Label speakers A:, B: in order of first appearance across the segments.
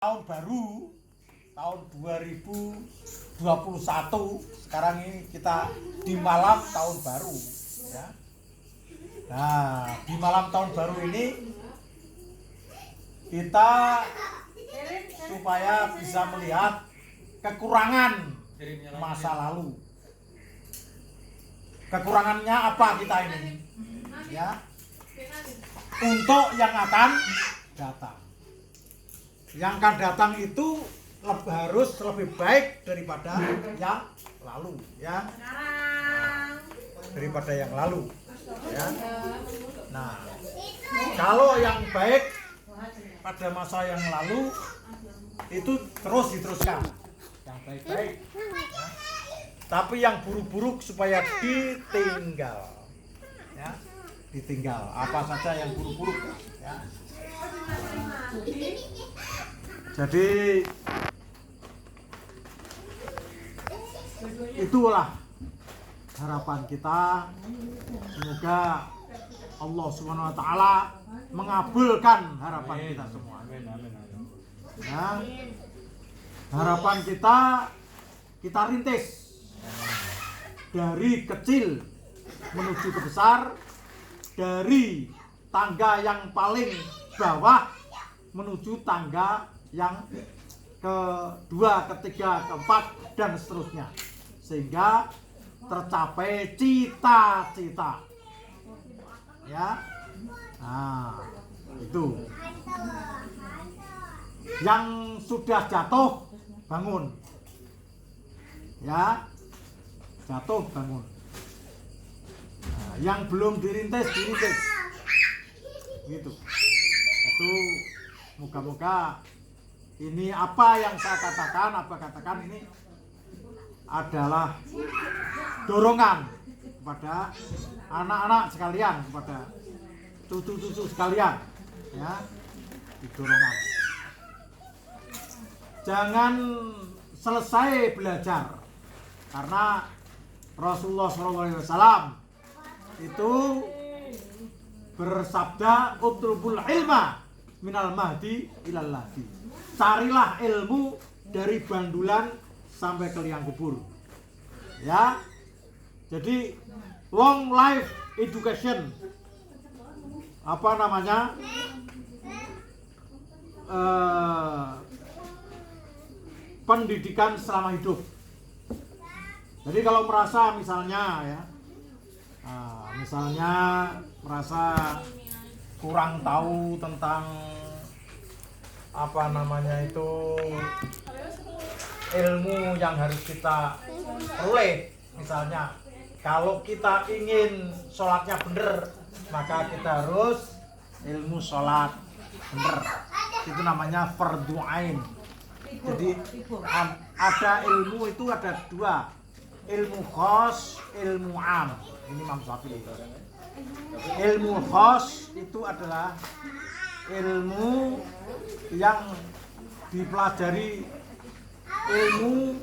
A: Tahun baru tahun 2021 sekarang ini kita di malam tahun baru ya. Nah, di malam tahun baru ini kita supaya bisa melihat kekurangan masa lalu. Kekurangannya apa kita ini? Ya. Untuk yang akan datang. Yang akan datang itu harus lebih baik daripada yang lalu ya. Daripada yang lalu ya. Nah, kalau yang baik pada masa yang lalu itu terus diteruskan yang baik-baik ya. Tapi yang buruk-buruk supaya ditinggal ya. Ditinggal apa saja yang buruk-buruk ya. Jadi itulah harapan kita, semoga Allah Subhanahu wa taala mengabulkan harapan kita semua. Ya, harapan kita rintis dari kecil menuju ke besar, dari tangga yang paling bawah menuju tangga yang kedua, ketiga, keempat, dan seterusnya, sehingga tercapai cita-cita ya. Nah, itu yang sudah jatuh bangun ya, jatuh bangun. Nah, yang belum dirintis gitu. Itu moga-moga ini apa yang saya katakan ini adalah dorongan kepada anak-anak sekalian, kepada cucu-cucu sekalian ya, dorongan. Jangan selesai belajar, karena Rasulullah SAW itu bersabda utlubul ilma minal mahdi ilal lahdi. Carilah ilmu dari bandulan sampai ke liang kubur ya. Jadi long life education, apa namanya, pendidikan selama hidup. Jadi kalau merasa misalnya ya, misalnya merasa kurang tahu tentang apa namanya itu ilmu yang harus kita peroleh, misalnya kalau kita ingin sholatnya benar, maka kita harus ilmu sholat benar, itu namanya fardhu ain. Jadi ada ilmu itu ada dua, ilmu khos, ilmu am. Ini Imam Syafi'i. Ilmu khos itu adalah ilmu yang dipelajari, ilmu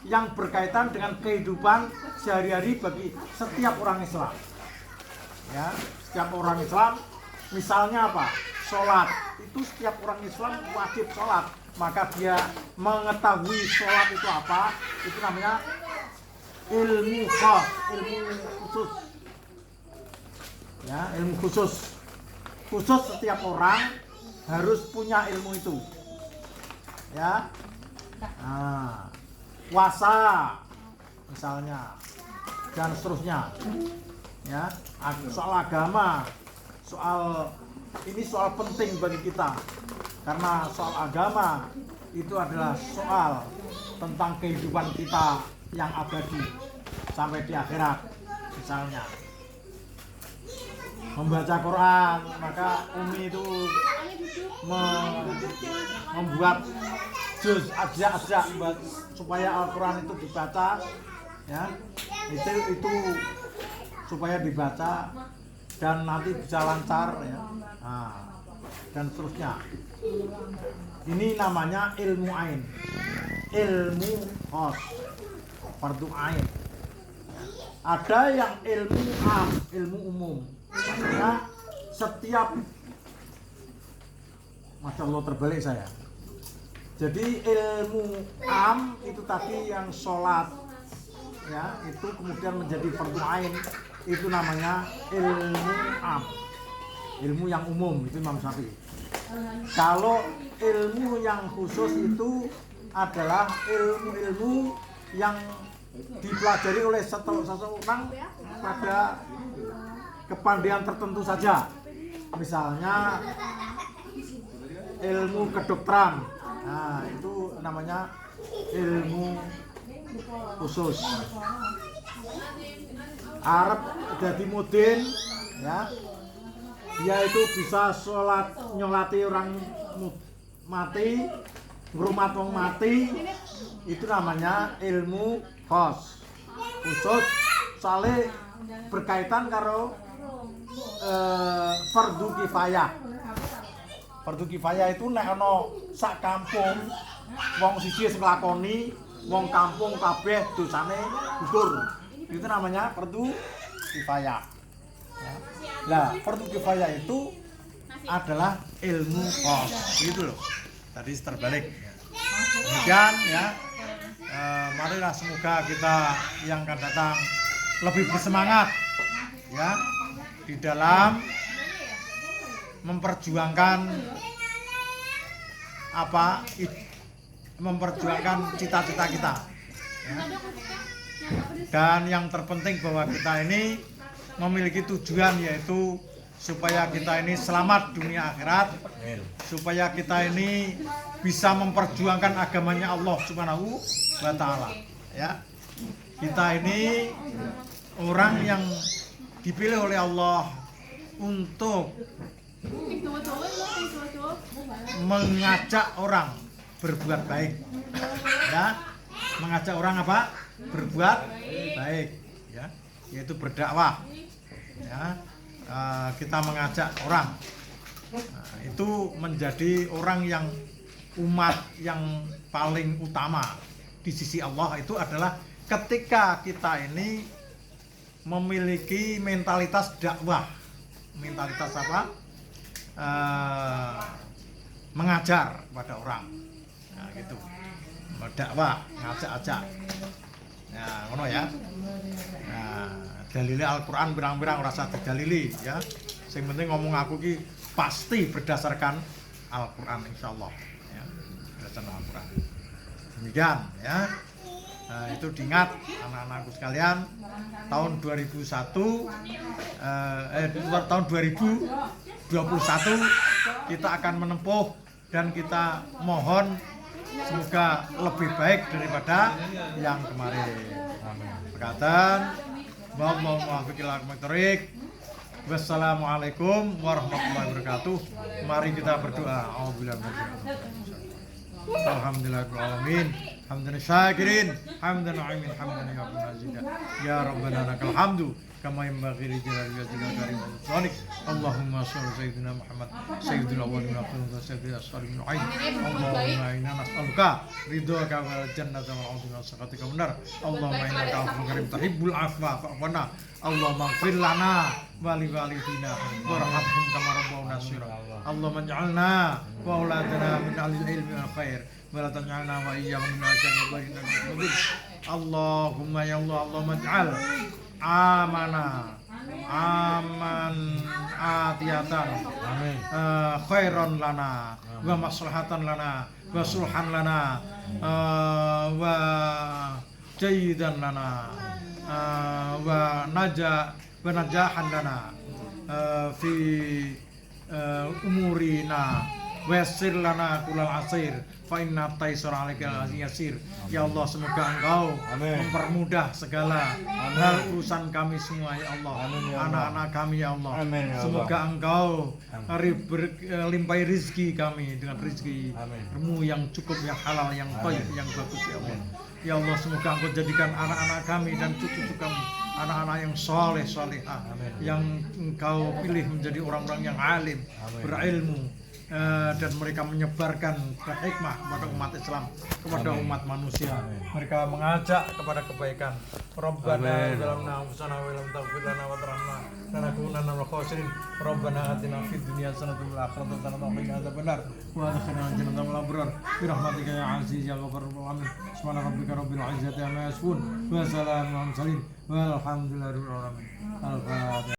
A: yang berkaitan dengan kehidupan sehari-hari bagi setiap orang Islam ya. Setiap orang Islam, misalnya apa? Sholat, itu setiap orang Islam wajib sholat, maka dia mengetahui sholat itu apa, itu namanya ilmu khas, ilmu khusus ya, ilmu khusus setiap orang harus punya ilmu itu ya. Nah, puasa misalnya dan seterusnya ya. Soal agama, ini soal penting bagi kita, karena soal agama itu adalah soal tentang kehidupan kita yang abadi sampai di akhirat. Misalnya membaca Quran, maka Umi itu membuat juz ajak supaya Al-Quran itu dibaca ya. Itu supaya dibaca dan nanti bisa lancar ya. Nah, dan seterusnya. Ini namanya ilmu ain, ilmu khos, fardhu ain. Ada yang ilmu am, ilmu umum. Maksudnya setiap, Masya Allah terbalik saya. Jadi ilmu am itu tadi yang sholat, ya, itu kemudian menjadi fardu ain, itu namanya ilmu am, ilmu yang umum, itu Imam Syafi'i. Kalau ilmu yang khusus itu adalah ilmu-ilmu yang dipelajari oleh seseorang pada kepandaian tertentu saja. Misalnya ilmu kedokteran, nah itu namanya ilmu khusus. Arab jadi mudin, ya, dia itu bisa nyolati orang mati, ngrumat wong mati, itu namanya ilmu khusus, soalnya berkaitan karo fardu kifayah. Fardu kifayah itu nek ana sak kampung wong siji sing nglakoni, wong kampung kabeh dosane gugur. Itu namanya fardu kifayah. Ya. Lah, fardu kifayah itu adalah ilmu khas. Gitu loh. Tadi terbalik. Demikian ya. Marilah semoga kita yang akan datang lebih bersemangat ya di dalam memperjuangkan memperjuangkan cita-cita kita ya. Dan yang terpenting bahwa kita ini memiliki tujuan, yaitu supaya kita ini selamat dunia akhirat, supaya kita ini bisa memperjuangkan agamanya Allah Subhanahu wa Ta'ala ya. Kita ini orang yang dipilih oleh Allah untuk mengajak orang berbuat baik ya, mengajak orang apa? Berbuat baik ya, yaitu berdakwah ya. Kita mengajak orang, itu menjadi orang yang umat yang paling utama di sisi Allah. Itu adalah ketika kita ini memiliki mentalitas dakwah, mentalitas apa? Mengajar pada orang, nah, gitu, dakwah, ngajak-ajak, nah, ngono ya. Nah, dalile Al-Quran berang-berang rasa dalili ya. Yang penting ngomong aku ki pasti berdasarkan Al-Quran, insyaallah ya, berdasarkan Al-Quran. Demikian ya. Nah, itu diingat anak-anakku sekalian, tahun 2021 kita akan menempuh dan kita mohon semoga lebih baik daripada yang kemarin. Berkatan, wassalamualaikum warahmatullahi wabarakatuh. Mari kita berdoa. Alhamdulillahirrahmanirrahim. Hamdan syakirin, hamdan na'imin, hamdan ya rabbana lakal hamdu kama yanbaghi li jalali wajhika karim wa sultanik. Allahumma shalli sayyidina Muhammad sayyidil awwalin wal akhirin wa sayyidil asfalin min ain. Allahumma inna nas'aluka ridhaka wal jannata wal 'udwa wa sakhatika benar. Allahumma innaka afuwwun karim tuhibbul afwa fa'fu anna. Allahumma ighfir lana wa li walidina warhamhum kama rabbawna shaghira. Allahumma ij'alna wa auladana min ahlil ilmi wal khair wa la taj'alna wa iyyahum min asyarril bariyah. Allahumma ya Allah, Allahumma ij'al aman atiyatan, amin, khairan lana wa maslahatan lana wa sulhan lana wa jayidan lana wa najahan lana fi umurina wa yassir lana kullal asir fa inna taysara 'alaikal yasir. Ya Allah, semoga Engkau mempermudah segala hal urusan kami semua ya Allah. Anak-anak kami ya Allah. Semoga Engkau limpahi rizki kami dengan rizki-Mu yang cukup, yang halal, yang thayyib, yang bagus ya Allah. Ya Allah, semoga Engkau jadikan anak-anak kami dan cucu-cucu kami anak-anak yang soleh-solehah, yang Engkau pilih menjadi orang-orang yang alim, berilmu, dan mereka menyebarkan hikmah kepada umat Islam, kepada umat manusia. Mereka mengajak kepada kebaikan. Rabbana zalamna anfusana wa lam taghfir lana wa tarhamna lanakunanna minal khasirin. Rabbana atina fid dunya hasanatan wa fil akhirati hasanatan wa qina adzabannar wa adkhilna jannata abrar bi rahmatika ya aziz ya ghafur amin. Subhana rabbika rabbil izzati amma yasifun wa salamun alal mursalin walhamdulillahi rabbil alamin. Al-Fatihah.